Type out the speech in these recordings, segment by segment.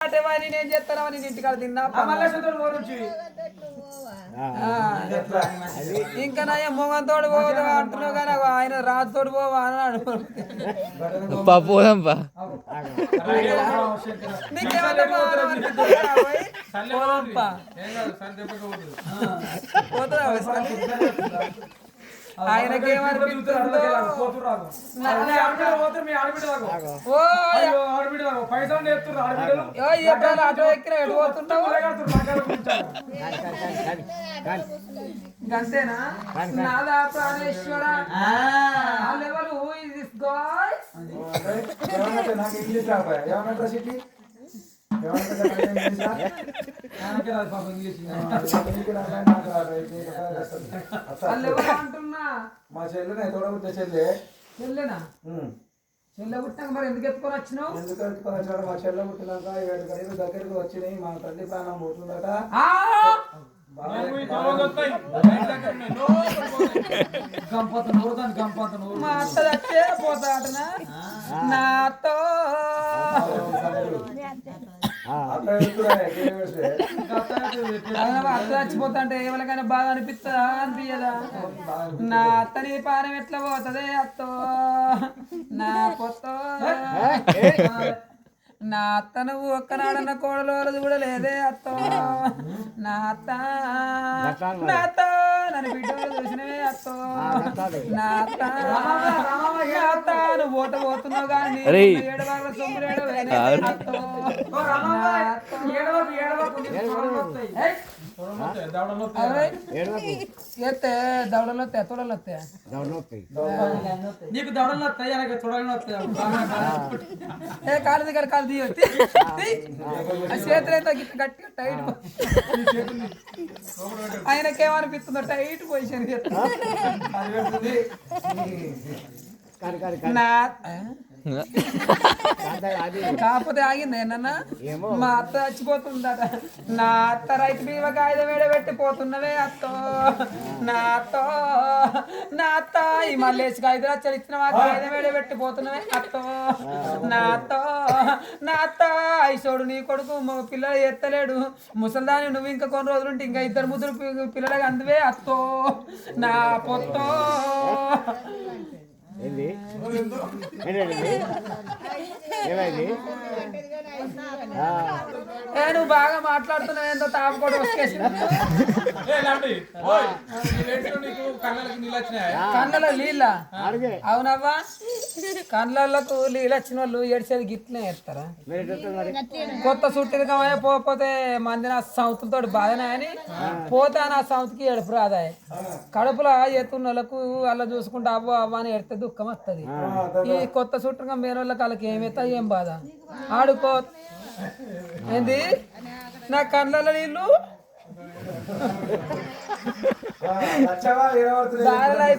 నేను చేస్తానని ఇంటికాడ తిన్నా ఇంకా నా మొగంతోడు పోదు అంటున్నావు కానీ ఆయన రాజుతోడు పోవా అని అడుగుతా పోదాంపా ఆయనకేమనిపిస్తుందో ఆటో ఎక్కిన ఎటు పోతున్నావు అంతేనా నాదా ప్రాణేశ్వర అంటున్నా మా చెల్లెనే తోడబుట్టే చెల్లె చెల్లెనా చెల్లె పుట్టాక మరి ఎందుకు ఎత్తుకొని వచ్చినావు ఎందుకు ఎత్తుకొని వచ్చాడు మా చెల్లె పుట్టినాక 7 గడియలు దగ్గరికి వచ్చినాయి మా తల్లి ప్రాణం పోతుందట మా అత్త వచ్చే పోతాటనా నాతో అత్త చచ్చిపోతా అంటే ఎవరికైనా బాగా అనిపిస్తుందా అనిపించదా నా అత్తని పానం ఎట్లా పోతుంది అత్తో నా పొత్త నా అత్త నువ్వు ఒక్కనాడన్న కోడలు కూడా లేదే అత్తో నా అత్త నా అత్త నన్ను బిడ్డలు చూసినవే అత్తో నా అత్త నువ్వు పోతున్నావు కానీ ఏడవాళ్ళ సొమ్ములు అత్తో ఎత్తే దవడలు వస్తాయి తొడలు వస్తాయి నీకు దవడలు వస్తాయి అలాగే తొడలు వస్తాయి కాలు దగ్గర కాలు తీయొచ్చి చేతులు అయితే గట్టిగా టైట్ ఆయనకేమనిపిస్తుందో టైట్ పొజిషన్ కాకపోతే ఆగింది ఏనన్నా మా అత్త చచ్చిపోతుందట నా అత్త రైతు బీమా కాగితం వేడబెట్టి పోతున్నవే అత్తో నా అత్తో నా అత్త ఈ మల్లేసి కాగితం వచ్చాడు ఇచ్చిన కాగితం వేడబెట్టి పోతున్నవే అత్తో నా అత్తో నా అత్త ఐసోడు నీ కొడుకు పిల్లలు ఎత్తలేడు ముసల్దాని నువ్వు ఇంకా కొన్ని రోజులు ఉంటే ఇంకా 2 ముద్దులు పిల్లలకి అందువే అత్తో నా పొత్తో నువ్వు బాగా మాట్లాడుతున్నావు ఎంతో తాపకోట కళ్ళలో నీళ్ళ అవునవ్వా కళ్ళకు నీళ్ళు వచ్చిన వాళ్ళు ఏడ్చేది గిట్లనే వేస్తారా కొత్త చుట్టికమయ్యా పోతే మంది నా సంవత్సరంతో బాధనే అని పోతే నా సంవత్సరంకి ఏడుపు రాదాయ కడుపులో ఎత్తున్న వాళ్ళకు అలా చూసుకుంటే అవ్వ అవ్వ అని ఎడితే దుఃఖం వస్తుంది ఈ కొత్త చుట్టంగా మేనోళ్ళకి వాళ్ళకి ఏమైతే ఏం బాధ ఆడుకో ఏంది నా కళ్ళలో నీళ్ళు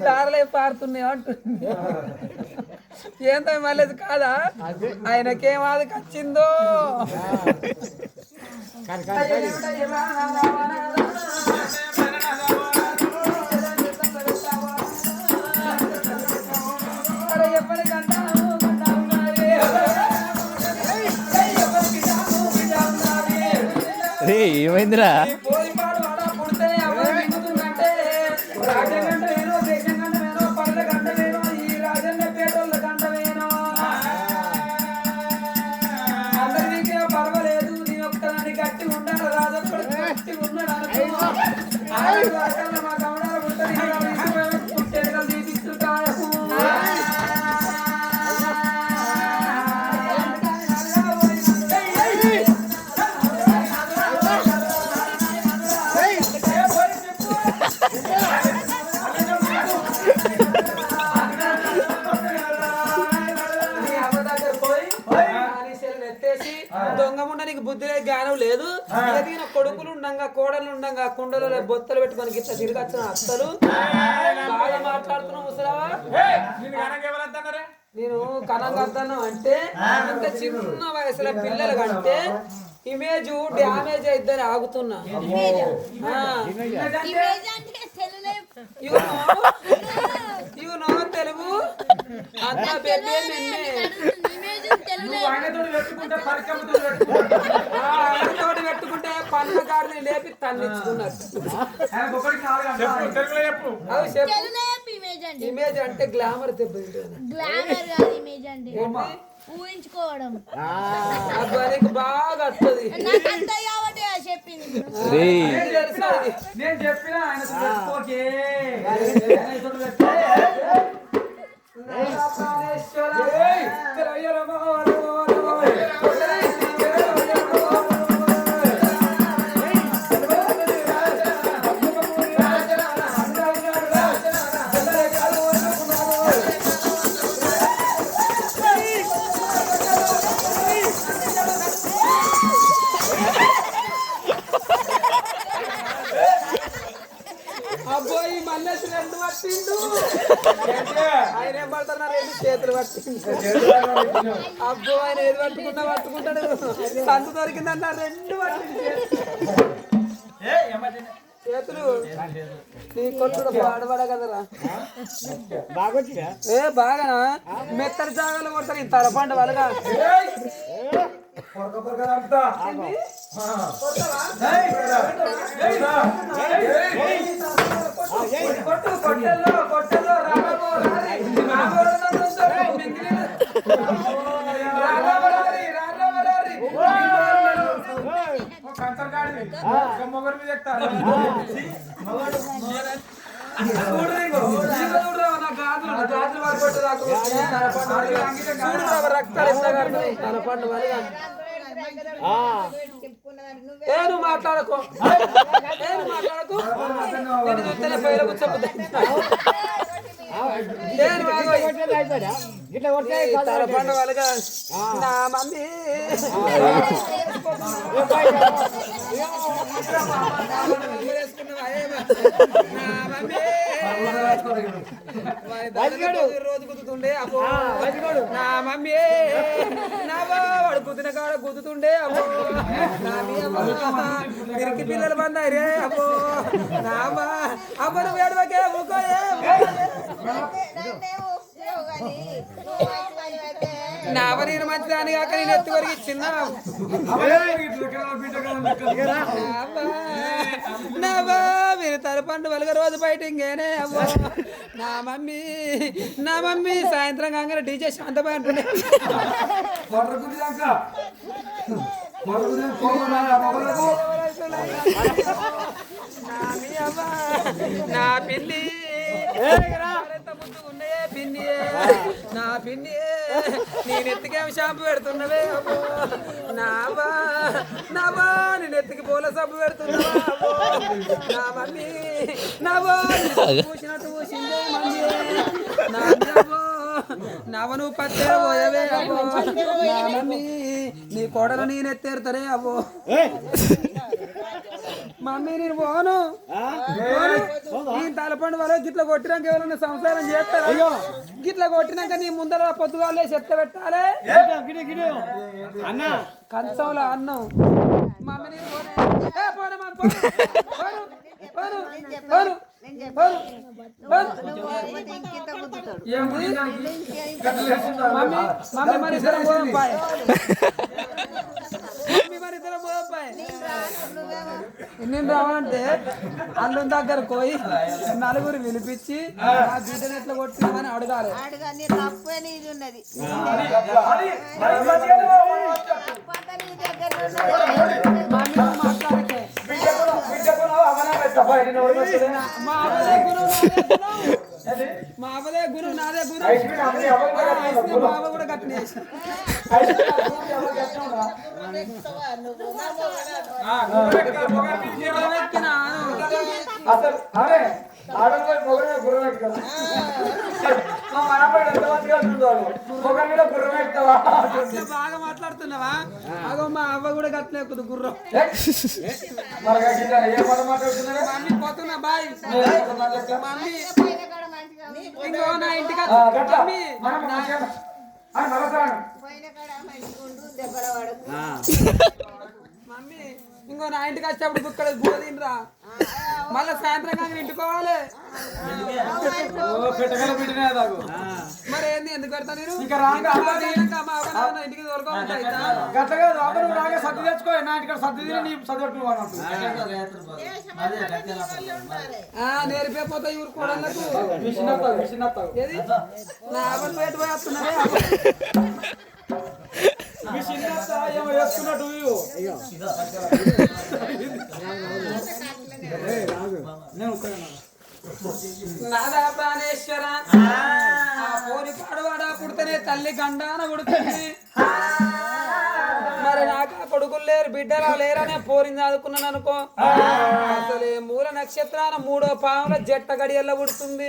తారలై పారుతున్నాయి అంటుంది ఏంతో మళ్ళీ కాదా ఆయనకేమాది వచ్చిందో ఏమైందిరా పర్వాలేదు నీ ఒక్కదాన్ని గట్టి ఉండాలి రాజొక్కడు గట్టి ఉన్నాడు మా కమడాలు పుట్టేలు తీపిస్తుంటారు దొంగముండ నీకు బుద్ధి లేదు జ్ఞానం లేదు ఎదిగిన కొడుకులు ఉండంగా కోడలు ఉండంగా కుండలో బొత్తలు పెట్టుకొని గిట్ల తిరిగొచ్చిన అత్తలు బాగా మాట్లాడుతున్నావు ముసలావా నేను కనగద్దాను అంటే అంత చిన్న వయసులో పిల్లలు కంటే ఇమేజ్ డ్యామేజ్ అయిద్దని ఆగుతున్నా తెలుగు అంతా ఆయనతోటి పెట్టుకుంటే పన్న గాడిని లేపి తన్నిచ్చుకున్నట్టు. ఇమేజ్ అంటే గ్లామర్ ఊహించుకోవడం బాగా వస్తుంది. నేను చెప్పిన ఆయన అబ్బాయి మళ్ళీ రెండు పట్టిండు. ఆయన ఏం పడుతున్నారు? రెండు చేతులు పట్టిండు. అబ్బో ఆయన ఏది పట్టుకుంటాడు. సందు దొరికిందన్న రెండు పట్టిండు చేతులు. నీ కొట్టుడు పాడబడ కదరా ఏ బాగా మెత్తడి జాగాలు కొడతారు. ఈ తలపండు వాళ్ళగా నేను మాట్లాడకు నేను చూస్తేనే పైన కూర్చోబుద్ది. తలపండు వాళ్ళగా నా మమ్మీ రోజు గుద్దుతుండే అబ్బో నా మమ్మీ నా వాడు గుద్దిన కాడ గుద్దుతుండే అబ్బో తిరిగి పిల్లలు బందారే అబ్బో నామా అబ్బను వేడవకే ఊకోయే నా పని మంచిదాని కాక నేను ఎత్తి వరకు ఇచ్చిన మీరు తలపండు వలగ రోజు బయట ఇంకేనే అవ్వ నా మమ్మీ సాయంత్రం కాగానే డీజే శాంతపై అంటుండే నా పిల్లి ముద్దుకున్నాయే పిన్ని నా పిన్ని నేను ఎత్తికేమి షాంపు పెడుతున్నవే అబ్బో నావా నేను ఎత్తికి పూల సబ్బు పెడుతున్నావా అబ్బో నా మమ్మీ నావో పూసినట్టు పూసిందే మమ్మీ నావ నువ్వు పత్తేరు పోయవే అబ్బో నా మమ్మీ నీ కోడలు నేను ఎత్తేరుతారే అబ్బో మమ్మీ నేను పోను నేను తలపండు వాళ్ళు గిట్ల కొట్టినాక ఎవరైనా సంసారం చేస్తారా? గిట్ల కొట్టినాక నీ ముందర పొద్దుగాలే చెత్త పెట్టాలి కంచంలో అన్నం మమ్మీ నేను పోను మమ్మీ మరి ఇద్దరం పోదాం పాయ్ నేను రావాలంటే అల్లు దగ్గర పోయి నలుగురు పిలిపించి ఆ బిడ్డను ఎట్లా కొట్టినామని అడగాలి. మా అవదే గురువు నాదే గురువు మా అవ కూడా కట్టినేసి బాగా మాట్లాడుతున్నావా? అగో మా అవ్వ కూడా కట్టినే కొద్ది గుర్రం మమ్మీ పోతున్నా బాయ్ మమ్మీ ఇంకో నా ఇంటికి మమ్మీ ఇంకో నా ఇంటికి వచ్చేప్పుడు ఇక్కడ గుడ తినరా మళ్ళీ సాయంత్రం కానీ ఇంటికోవాలి మరి ఏంది ఎందుకు పెడతా నేను ఇంటికి తోలుకోవాలి గట్ల కాదు అప్పుడు నువ్వు రాగా సర్ది తెచ్చుకో నా ఇంటికి సర్ది తిని నీ చదువు నేర్పిపోతా ఇవ్వరు కూడా ఏది నా అవ్వని బయట పోయి వస్తున్నారే మీ చిన్న ఏమో వేసుకున్నట్టు నాదా ప్రాణేశ్వర పోని పాడవాడా పుడితేనే తల్లి గండాన పుడుతుంది మరి నాకు ఆ కొడుకులు లేరు బిడ్డలు లేరనే పోరింది చదువుకున్నాను అనుకో అసలు మూల నక్షత్రాన 3వ పాముల జట్ట గడియల్లో పుడుతుంది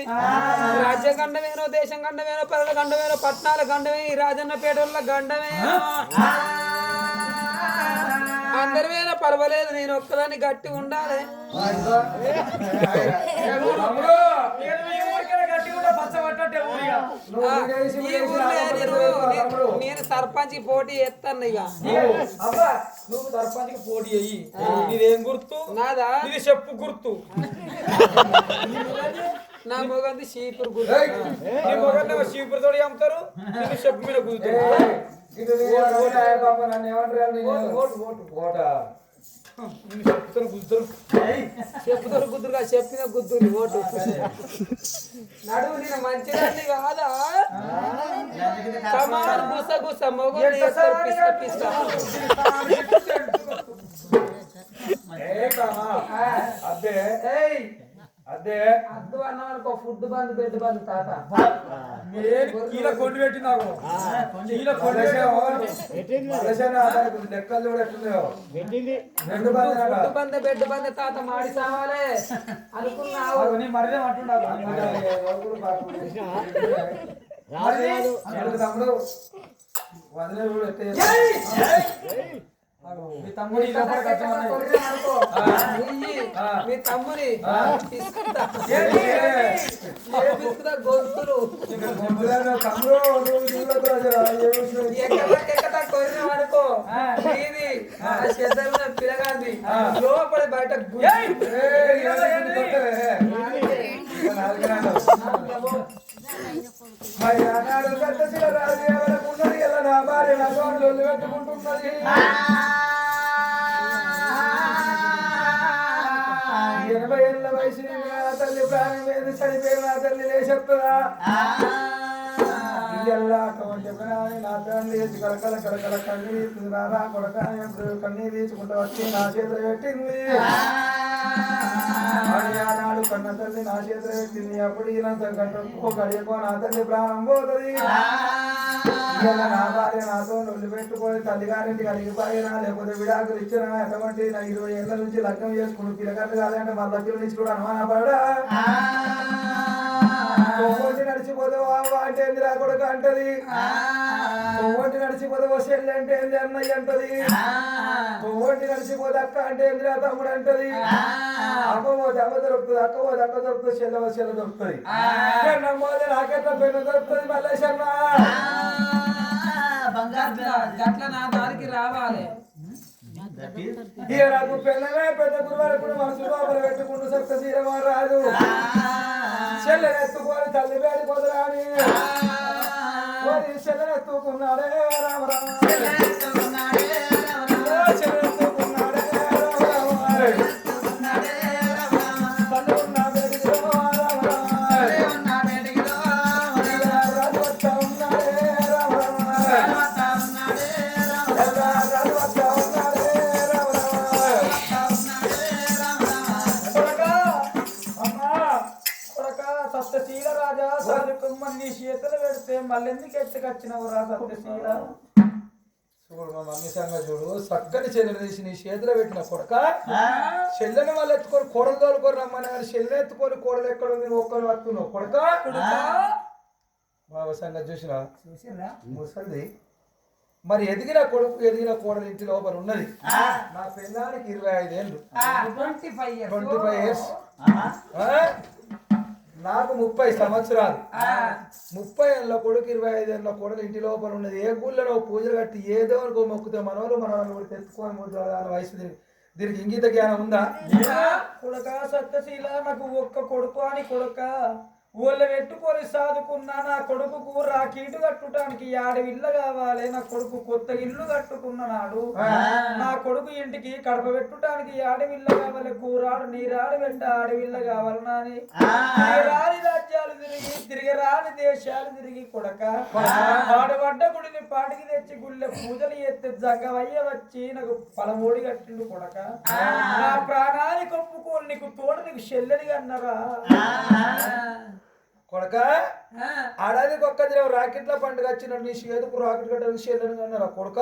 రాజ్య గండమేనో దేశం గండమేనో పరుల గండమేనో పట్నాల గండమే ఈ రాజన్న పేటల గండమేనో అందరివేనా పర్వాలేదు నేను ఒక్కదాన్ని గట్టి ఉండాలి నేను సర్పంచ్ పోటీ చేస్తాను ఇక నువ్వు సర్పంచ్ పోటీ అయ్యి నీదేం గుర్తు నాదా ఇది చెప్పు గుర్తు నా మొగంది షీపురు గుర్తు నీ మొగంలో షీపురు తోడి అమ్ముతారు నీకు చెప్పు మీద కూర్చో చెప్పుతారు గుద్దురుగా చెప్పిన గుద్దురు ఓటు నడువు నేను మంచిదాన్ని కాదా సమాన్ గుస గుస మొగలు పిస్తా అదే అద్దు అన్నవాళ్ళకి ఫుడ్ బంద్ బెడ్ బంద్ తాత కొండి పెట్టి నాకు లెక్కలు కూడా ఎట్లున్నాయో ఫుడ్ బంద్ బెడ్ బంద్ తాత మాడి సావాలే అనుకున్నావు మరిదే అంటున్నావు తమ్ముడు వదిలే మీ తమ్ముడు మీ తమ్ముని గొంతులు ఎక్కడ కొరిన అనుకో ఇది చెద్దరు పిలగాంది లోపల బయట మరి ఆనాడు కట్టశిల రాజు ఎవరికి ఉన్నది కదా నా భార్య నా సోదరులు పెట్టుకుంటున్నది 80 ఏళ్ళ వయసు నా తల్లి ప్రాణం మీద చనిపోయిన నా తల్లి లేచెప్తుందా నా తల్లి కలకల కలకల కన్నీరు రారా కొడక కన్నీరు తీసుకుంటూ వచ్చి నా చేతులు పెట్టింది ఆనాడు కన్న తల్లి నా చేతులు పెట్టింది అప్పుడు ఈయనంత గంటకు గడియకో నా తల్లి ప్రాణం పోతుంది నా భార్య నాతో నొల్లి పెట్టుకొని తల్లిగారింటికి అడిగిపోయినా లేకపోతే విడాకులు ఇచ్చినా ఎటువంటి 20 ఏళ్ళ నుంచి లగ్నం చేసుకుని పిల్లగట్టు కాదంటే మళ్ళీ పిల్లలు ఇచ్చి కూడా అనుమానపడా కొవ్వొంటి నడిచిపోతావు అవ్వ అంటే ఏంది రా కొడుకు అంటది కొవ్వొంటి నడిచిపోతావు చెల్లి అంటే ఏంది అన్నయ్య అంటది కొవ్వొంటి నడిచిపోతే అక్క అంటే ఏంది రా తమ్ముడు అంటది అమ్మ పోతే అమ్మ దొరుకుతుంది అక్క పోతే అక్క దొరుకుతుంది చెల్ల దొరుకుతుంది నమ్మోదే నాకెట్లా పెన్ను దొరుకుతుంది మళ్ళీ శర్మ గట్ల నా దారికి రావాలి నాకు పెళ్ళమే పెద్ద గురువారు మనసు లోపల పెట్టుకుంటూ సప్త సీరమా రాదు చెల్లెనెత్తుకొని తల్లి వేడిపోదురా అని చెల్లెనెత్తుకున్నాడే రామరామ చెల్లెనెత్తుకున్నాడే నీ చేతులు పెడితే మళ్ళీ ఎందుకు ఎత్తుకొచ్చినావు రా సత్యశీల చూడు మా మమ్మీ సంగతి చూడు చక్కని చెల్లెలు తీసి నీ చేతిలో పెట్టిన కొడక చెల్లెని వాళ్ళు ఎత్తుకొని కోడలు తోలుకొని రమ్మని కానీ చెల్లెని ఎత్తుకొని కోడలు ఎక్కడ ఉంది నువ్వు ఒక్కరు వస్తున్నావు కొడక బాబా సంగతి చూసినా ముసలిది మరి ఎదిగిన కొడుకు ఎదిగిన కోడలు ఇంటి లోపల ఉన్నది నా పెళ్ళానికి 25 ఏళ్ళు 25 ఇయర్స్ నాకు 30 సంవత్సరాలు 30 ఏళ్ళ కొడుకు 25 ఏళ్ళ కొడుకు ఇంటి లోపల ఉన్నది ఏ గుళ్ళలో పూజలు కట్టి ఏదో మొక్కుతే మనోళ్ళు మనవాళ్ళు కూడా తెచ్చుకొని ముద్దాల వయసు దీనికి ఇంగిత జ్ఞానం ఉందా? కొడుక సత్యశీల నాకు ఒక్క కొడుకు అని కొడుక ఊళ్ళ పెట్టుకొని సాదుకున్నా నా కొడుకు రాకీటు కట్టుటానికి ఆడవిల్ల కావాలి. నా కొడుకు కొత్త ఇల్లు కట్టుకున్నాడు. నా కొడుకు ఇంటికి కడప పెట్టుటానికి ఆడవిల్ల కావాలి. కూరాడు నీరాడు వెంట ఆడవిల్ల కావాలి నాని. రాని రాజ్యాలు తిరిగి రాని దేశాలు తిరిగి కొడక ఆడబడ్డ గుడిని పాటికి తెచ్చి గుళ్ళె పూజలు ఎత్తే జగవయ్య వచ్చి నాకు పలమూడి కట్టిండు కొడక. నా ప్రాణానికి ఒప్పుకోని నీకు తోడు నీకు చెల్లెడిగా అన్నారా కొడక. ఆడాదికి ఒక్క దినం రాకెట్ల పండుగ వచ్చినట్టు నీ చేతుకు రాకెట్ కట్టడానికి చెల్లెని అన్నారా కొడక.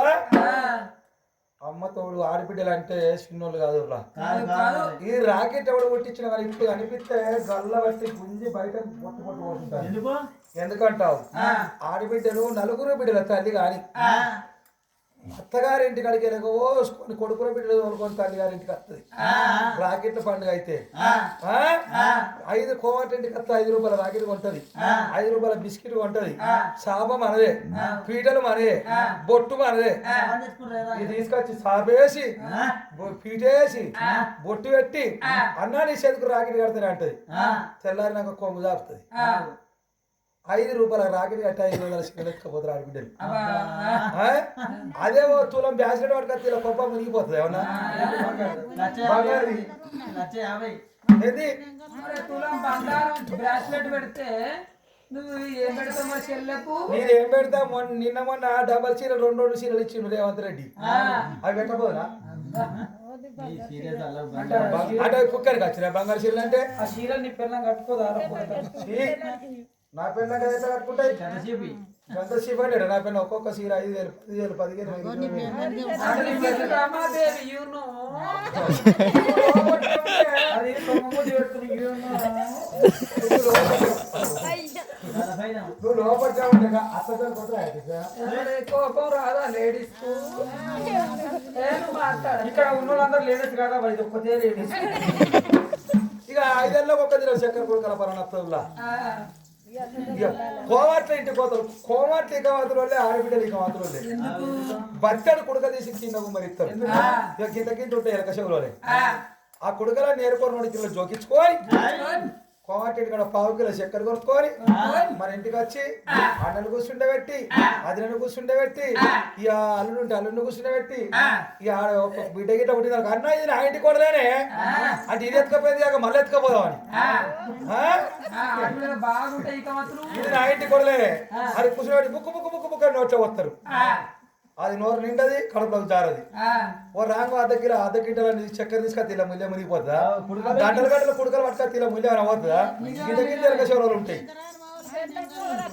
అమ్మ తోడు ఆడబిడ్డలు అంటే చిన్నోళ్ళు కాదు. ఈ రాకెట్ ఎవడు కొట్టించిన కానీ ఇప్పుడు అనిపిస్తే గల్ల బట్టి గుంజి బయట పొట్టు పొట్టు పోతుంటారు. ఎందుకంటావు? ఆడబిడ్డలు నలుగురు బిడ్డల తల్లి కాని అత్తగారింటికి అడిగి ఎరగోసుకొని కొడుకుల బిడ్డలు తోలుకొని తల్లిగారింటికి వస్తుంది. రాకెట్ల పండుగ అయితే 5 కోమటింటికి వస్తే 5 రూపాయల రాకెట్ కొంటది, 5 రూపాయల బిస్కెట్ కొంటది. శాపం మనదే, పీటలు మనదే, బొట్టు మనదే. ఇది తీసుకొచ్చి సాపేసి పీటేసి బొట్టు పెట్టి అన్నా నీ చేతికి రాకెట్ కడతానే అంటది. తెల్లారి నాకు కొమ్ము దాపుతుంది. 5 రూపాయల రాకెట్ కట్టి 5 రోజుల సిగరెట్ ఎత్తుకపోతారు ఆడబిడ్డలు. అదే తులం బ్యాస్లెట్ పట్టుకొస్తే ఇలా కొప్ప మునిగిపోతుంది. ఏమన్నా బ్రాస్లెట్ పెడితే నువ్వు ఏం పెడతావు మా చెల్లెకు? నేనేం పెడతా? నిన్న మొన్న డబల్ చీరలు 2 చీరలు ఇచ్చిండు రేవంత్ రెడ్డి. అవి పెట్టబోదా అంటే కుక్కరికి వచ్చిన బంగారు చీరలు అంటే ఆ చీరలు నీ పిల్లలు కట్టుకోదా? నా పిల్ల కదా కట్టుకుంటాయి గంట సేపు అంటాడు. నా పిల్ల ఒక్కొక్క చీర 5,000 10,000 నువ్వు లోపల ఉంటా అసలు కోపం రాదా లేడీస్? ఇక్కడ ఉన్న వాళ్ళందరూ లేడీస్ కాదా? ఇది ఒక్కతే లేడీస్. ఇక 5 ఏళ్ళకి ఒక్క దిన చక్కెర కొడుకల పరనత్తుల్లా కోమాట్ల ఇంటి కోతలు కోమాట్ల ఇక మాత్రం ఆడబిడ్డలు ఇక మాత్రం బట్టడు కుడక తీసి కింద మరి ఇస్తారు. ఇక కింద కింద ఉంటాయి ఎలక చెవులోనే. ఆ కుడకలా నేర్కొని 2 కిలో జోకించుకొని కోమాటి ఇక్కడ 1/2 కిలో చక్కెర కొనుక్కొని మన ఇంటికి వచ్చి అన్నను కూర్చుండబెట్టి అదినను కూర్చుండబెట్టి ఇక అల్లుడు ఉంటే అల్లుడిని కూర్చుండబెట్టి ఇక బిడ్డ గిట్ట పుట్టింది అన్న ఇది నా ఇంటికి కొడలేనే అంటే ఇది ఎత్తుకపోయింది కాక మళ్ళీ ఎత్తుకపోదామని. ఇది నా ఇంటికి కొడలే అది కూర్చోబెట్టి బుక్కు బుక్కు బుక్కు బుక్ అని నోట్లో వస్తారు. అది నోరు నిండది కడుపులోకి జారది. ఓ రాంగు అర్ధ కింటల చక్కెర తీసుకొని ఇలా ముల్లె మునిగిపోతుందా? గంటలు కుడుకలు పట్టుకొని ఇలా ముల్లె అని అవుతుందా? కింద కింద ఎరక శివరాలు ఉంటాయి.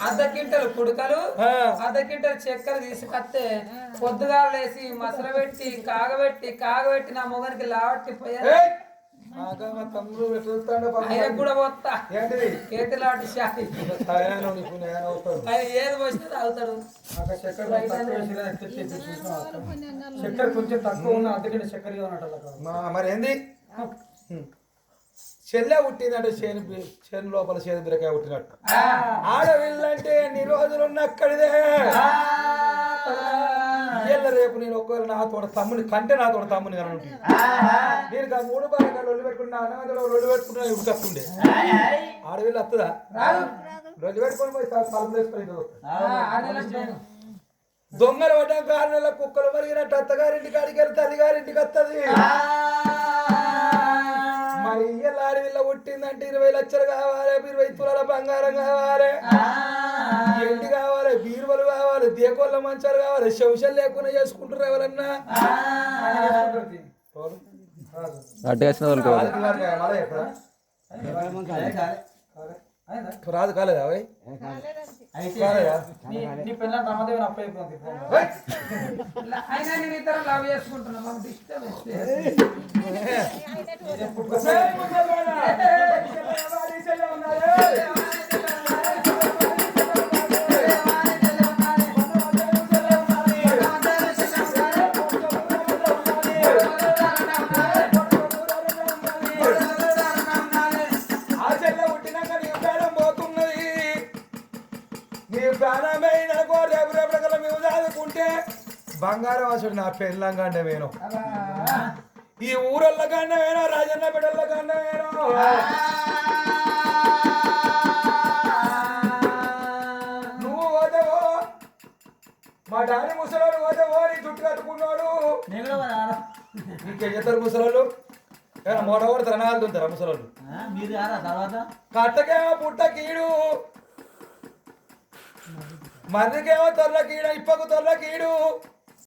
అర్ధ క్వింటల్ కుడుకలు 1/2 క్వింటల్ చక్కెర తీసుకొస్తే పొద్దుగా లేసి మసల పెట్టి కాగబెట్టి నా మొగనికి లావట్టి పోయారు. తమ్ముడు చూస్తాడు కూడా పోతా ఏంటిది కేతిలాంటి షాయి ఏది పోస్తే తాగుతాడు. చక్కెర కొంచెం తక్కువ ఉన్న అందుకని చక్కెర ఉన్నట్టు మరి ఏంది చెల్లె పుట్టిందంటే చేను లోపల చేను బిరకాయ పుట్టినట్టు. ఆడవిల్లంటే ఎన్ని రోజులు ఉన్నక్కడిదే. రేపు నేను ఒకవేళ నా తోట తమ్ముని కంటే నా తోట తమ్ముని కానీ ఉంటుంది. నేను 3 బాగా రొల్లు పెట్టుకున్నా అన్నమతో రొల్లు పెట్టుకున్నా ఉడకస్తుండే. ఆడవిల్లు వస్తుందా? రొల్లు పెట్టుకొని పోయి తలుపులు వేసుకొని దొంగలు పడ్డా కారణాల కుక్కలు మరిగినట్టు అత్తగారింటికి అడిగి వెళ్తే తల్లిగారింటికి వస్తుంది. మరి ఆడవిల్ల పుట్టిందంటే 20 లక్షలు కావాలి, 20 తులాల బంగారం కావాలి, ఎండి కావాలి, బీరువలు కావాలి, దేకోళ్ళ మంచాలు కావాలి. శంషలు లేకుండా చేసుకుంటారు ఎవరన్నా. రాదు కాలేదా నీ పిల్ల నమ్మదేవి అప్పైపోయింది. అయినా నేను ఇద్దరు లవ్ చేసుకుంటున్నా. మాకు డిస్టర్బెన్స్ బంగారం అసలు నా పెళ్ళంగా అంటే నేను ఈ ఊరల్ల కన్నవేనో రాజన్న బిడ్డల కన్నవేనో నువ్వు పోతావో మా డాని ముసలోడు పోతావో నీ చుట్టూ కట్టుకున్నాడు నీకేం చేస్తారు ముసలోళ్ళు ఏమైనా మూట కొడతారా నాలుగు తుంటారా ముసలోళ్ళు మీరు రారా తర్వాత కట్టకేమో పుట్ట కీడు మందికేమో తొర్ల కీడ ఇప్పకు తొర్ల కీడు